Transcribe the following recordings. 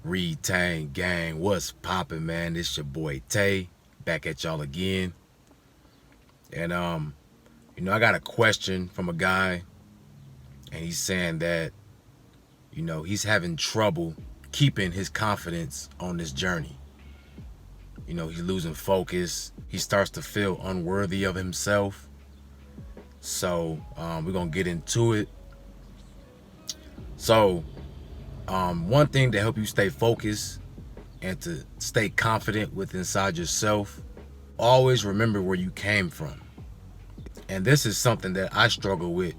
Retain gang, what's poppin', man? It's your boy Tay, back at y'all again. And I got a question from a guy, and he's saying that, he's having trouble keeping his confidence on this journey. He's losing focus. He starts to feel unworthy of himself. So we're gonna get into it. So one thing to help you stay focused and to stay confident with inside yourself, always remember where you came from. And this is something that I struggle with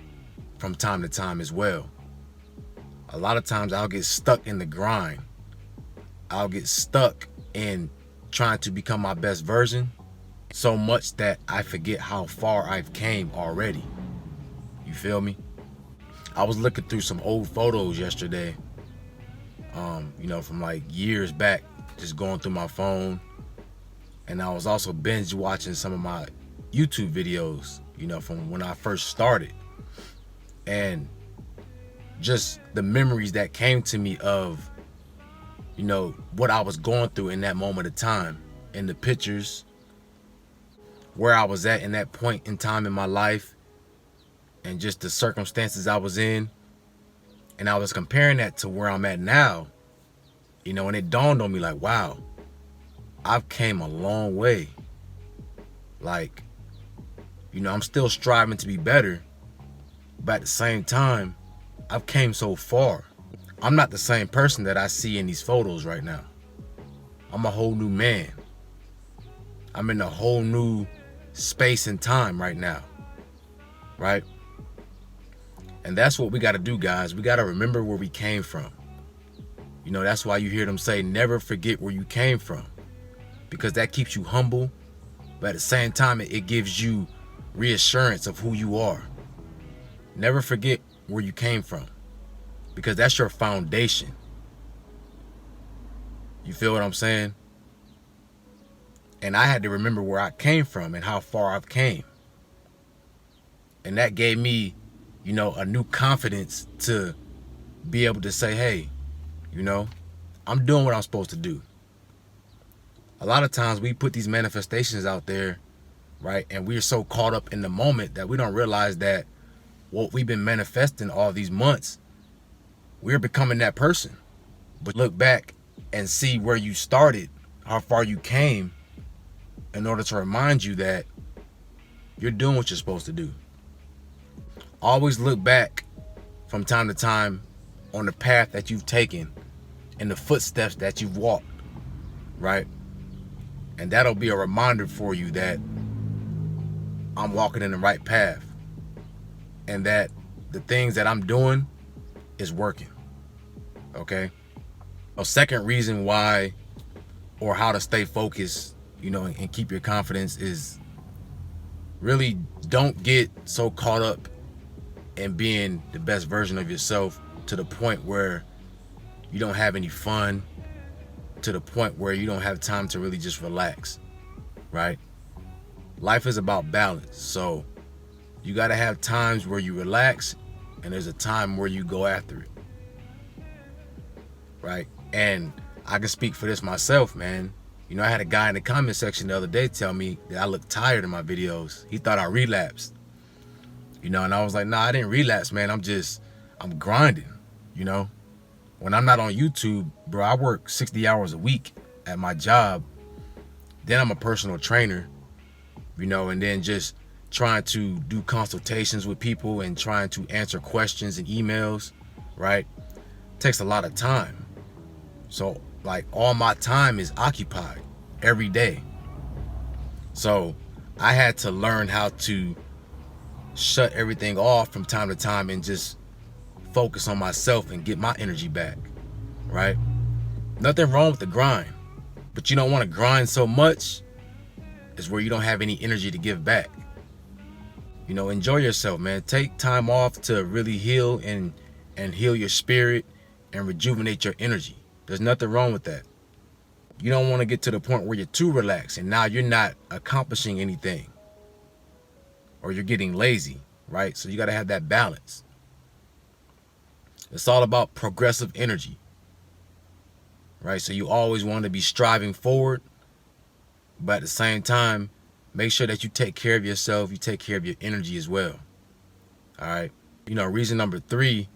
from time to time as well. A lot of times I'll get stuck in the grind. I'll get stuck in trying to become my best version so much that I forget how far I've came already. You feel me? I was looking through some old photos yesterday, from like years back, just going through my phone. And I was also binge watching some of my YouTube videos, from when I first started. And just the memories that came to me of, what I was going through in that moment of time, in the pictures, where I was at in that point in time in my life, and just the circumstances I was in. And I was comparing that to where I'm at now, and it dawned on me like, wow, I've came a long way. Like, I'm still striving to be better, but at the same time, I've came so far. I'm not the same person that I see in these photos right now. I'm a whole new man. I'm in a whole new space and time right now, right? And that's what we got to do, guys. We got to remember where we came from. That's why you hear them say, never forget where you came from, because that keeps you humble, but at the same time, it gives you reassurance of who you are. Never forget where you came from, because that's your foundation. You feel what I'm saying? And I had to remember where I came from and how far I've came. And that gave me, a new confidence to be able to say, hey, I'm doing what I'm supposed to do. A lot of times we put these manifestations out there, right? And we're so caught up in the moment that we don't realize that what we've been manifesting all these months, we're becoming that person. But look back and see where you started, how far you came, in order to remind you that you're doing what you're supposed to do. Always look back from time to time on the path that you've taken and the footsteps that you've walked, right? And that'll be a reminder for you that I'm walking in the right path and that the things that I'm doing is working, okay? A second reason why, or how to stay focused, and keep your confidence, is really don't get so caught up in being the best version of yourself to the point where you don't have any fun, to the point where you don't have time to really just relax, right? Life is about balance. So you got to have times where you relax, and there's a time where you go after it, right? And I can speak for this myself, man. I had a guy in the comment section the other day tell me that I look tired in my videos. He thought I relapsed, and I was like, nah, I didn't relapse, man. I'm grinding, When I'm not on YouTube, bro, I work 60 hours a week at my job. Then I'm a personal trainer, and then just trying to do consultations with people and trying to answer questions and emails, right? Takes a lot of time. So like all my time is occupied every day. So I had to learn how to shut everything off from time to time and just focus on myself and get my energy back, right? Nothing wrong with the grind, but you don't want to grind so much is where you don't have any energy to give back. Enjoy yourself, man. Take time off to really heal and heal your spirit and rejuvenate your energy. There's nothing wrong with that. You don't want to get to the point where you're too relaxed and now you're not accomplishing anything, or you're getting lazy, right? So you got to have that balance. It's all about progressive energy, right? So you always want to be striving forward, but at the same time, make sure that you take care of yourself, you take care of your energy as well. All right. Reason number 3,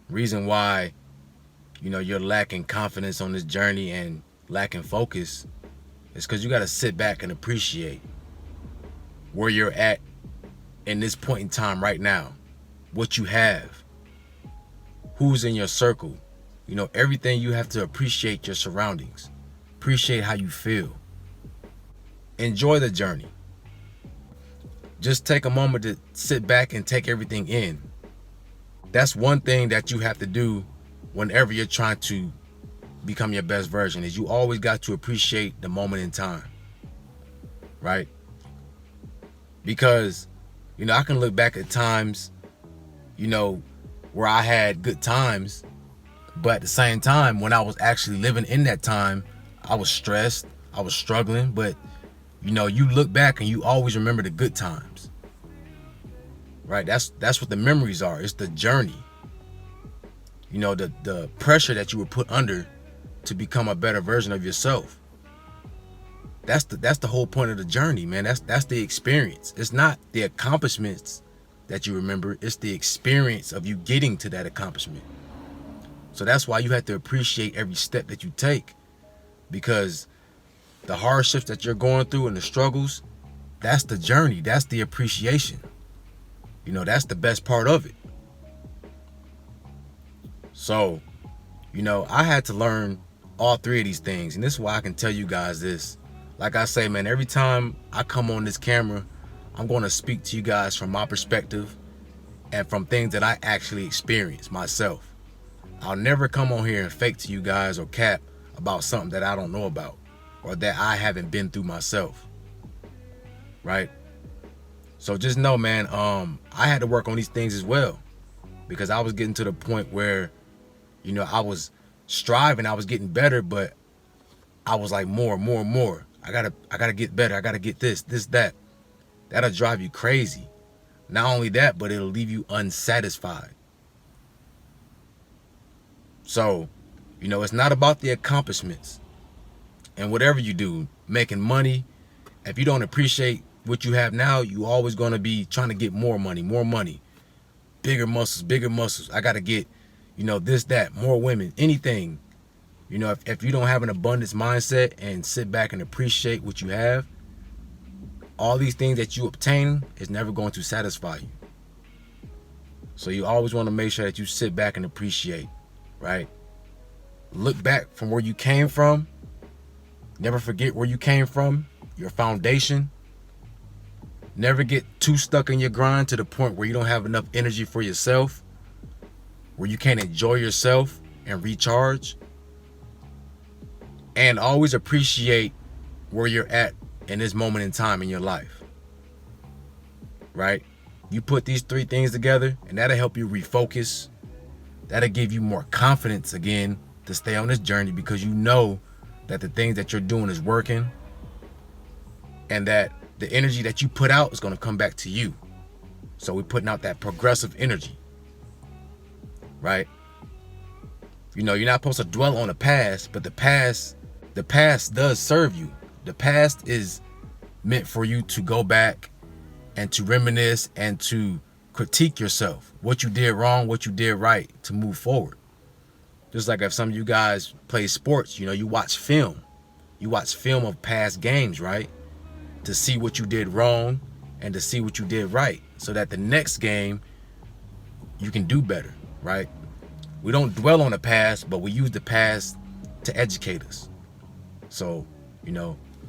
reason why, you're lacking confidence on this journey and lacking focus is because you got to sit back and appreciate where you're at in this point in time right now, what you have, who's in your circle. Everything, you have to appreciate your surroundings, appreciate how you feel, enjoy the journey. Just take a moment to sit back and take everything in. That's one thing that you have to do whenever you're trying to become your best version, is you always got to appreciate the moment in time, right? Because, I can look back at times, where I had good times, but at the same time, when I was actually living in that time, I was stressed, I was struggling, but you look back and you always remember the good times, right? That's what the memories are. It's the journey. The pressure that you were put under to become a better version of yourself. That's the whole point of the journey, man. That's the experience. It's not the accomplishments that you remember. It's the experience of you getting to that accomplishment. So that's why you have to appreciate every step that you take, because the hardships that you're going through and the struggles, that's the journey. That's the appreciation. That's the best part of it. So, I had to learn all 3 of these things. And this is why I can tell you guys this. Like I say, man, every time I come on this camera, I'm going to speak to you guys from my perspective and from things that I actually experienced myself. I'll never come on here and fake to you guys or cap about something that I don't know about or that I haven't been through myself, right? So just know, man, I had to work on these things as well, because I was getting to the point where, I was striving, I was getting better, but I was like more. I gotta get better. I gotta get this, that. That'll drive you crazy. Not only that, but it'll leave you unsatisfied. So, it's not about the accomplishments. And whatever you do, making money, if you don't appreciate what you have now, you always going to be trying to get more money, bigger muscles. I got to get, this, that, more women, anything. If you don't have an abundance mindset and sit back and appreciate what you have, all these things that you obtain is never going to satisfy you. So you always want to make sure that you sit back and appreciate, right? Look back from where you came from. Never forget where you came from, your foundation. Never get too stuck in your grind to the point where you don't have enough energy for yourself, where you can't enjoy yourself and recharge. And always appreciate where you're at in this moment in time in your life, right? You put these 3 things together and that'll help you refocus. That'll give you more confidence again to stay on this journey, because you know that the things that you're doing is working and that the energy that you put out is going to come back to you. So we're putting out that progressive energy, right? You're not supposed to dwell on the past, but the past does serve you. The past is meant for you to go back and to reminisce and to critique yourself, what you did wrong, what you did right, to move forward. Just like if some of you guys play sports, you watch film. You watch film of past games, right? To see what you did wrong and to see what you did right, so that the next game you can do better, right? We don't dwell on the past, but we use the past to educate us. So,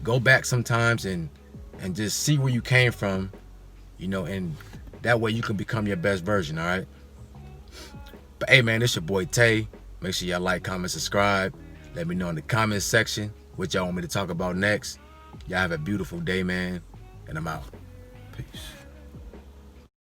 go back sometimes and just see where you came from, and that way you can become your best version, all right? But hey, man, it's your boy Tay. Make sure y'all like, comment, subscribe. Let me know in the comments section what y'all want me to talk about next. Y'all have a beautiful day, man, and I'm out. Peace.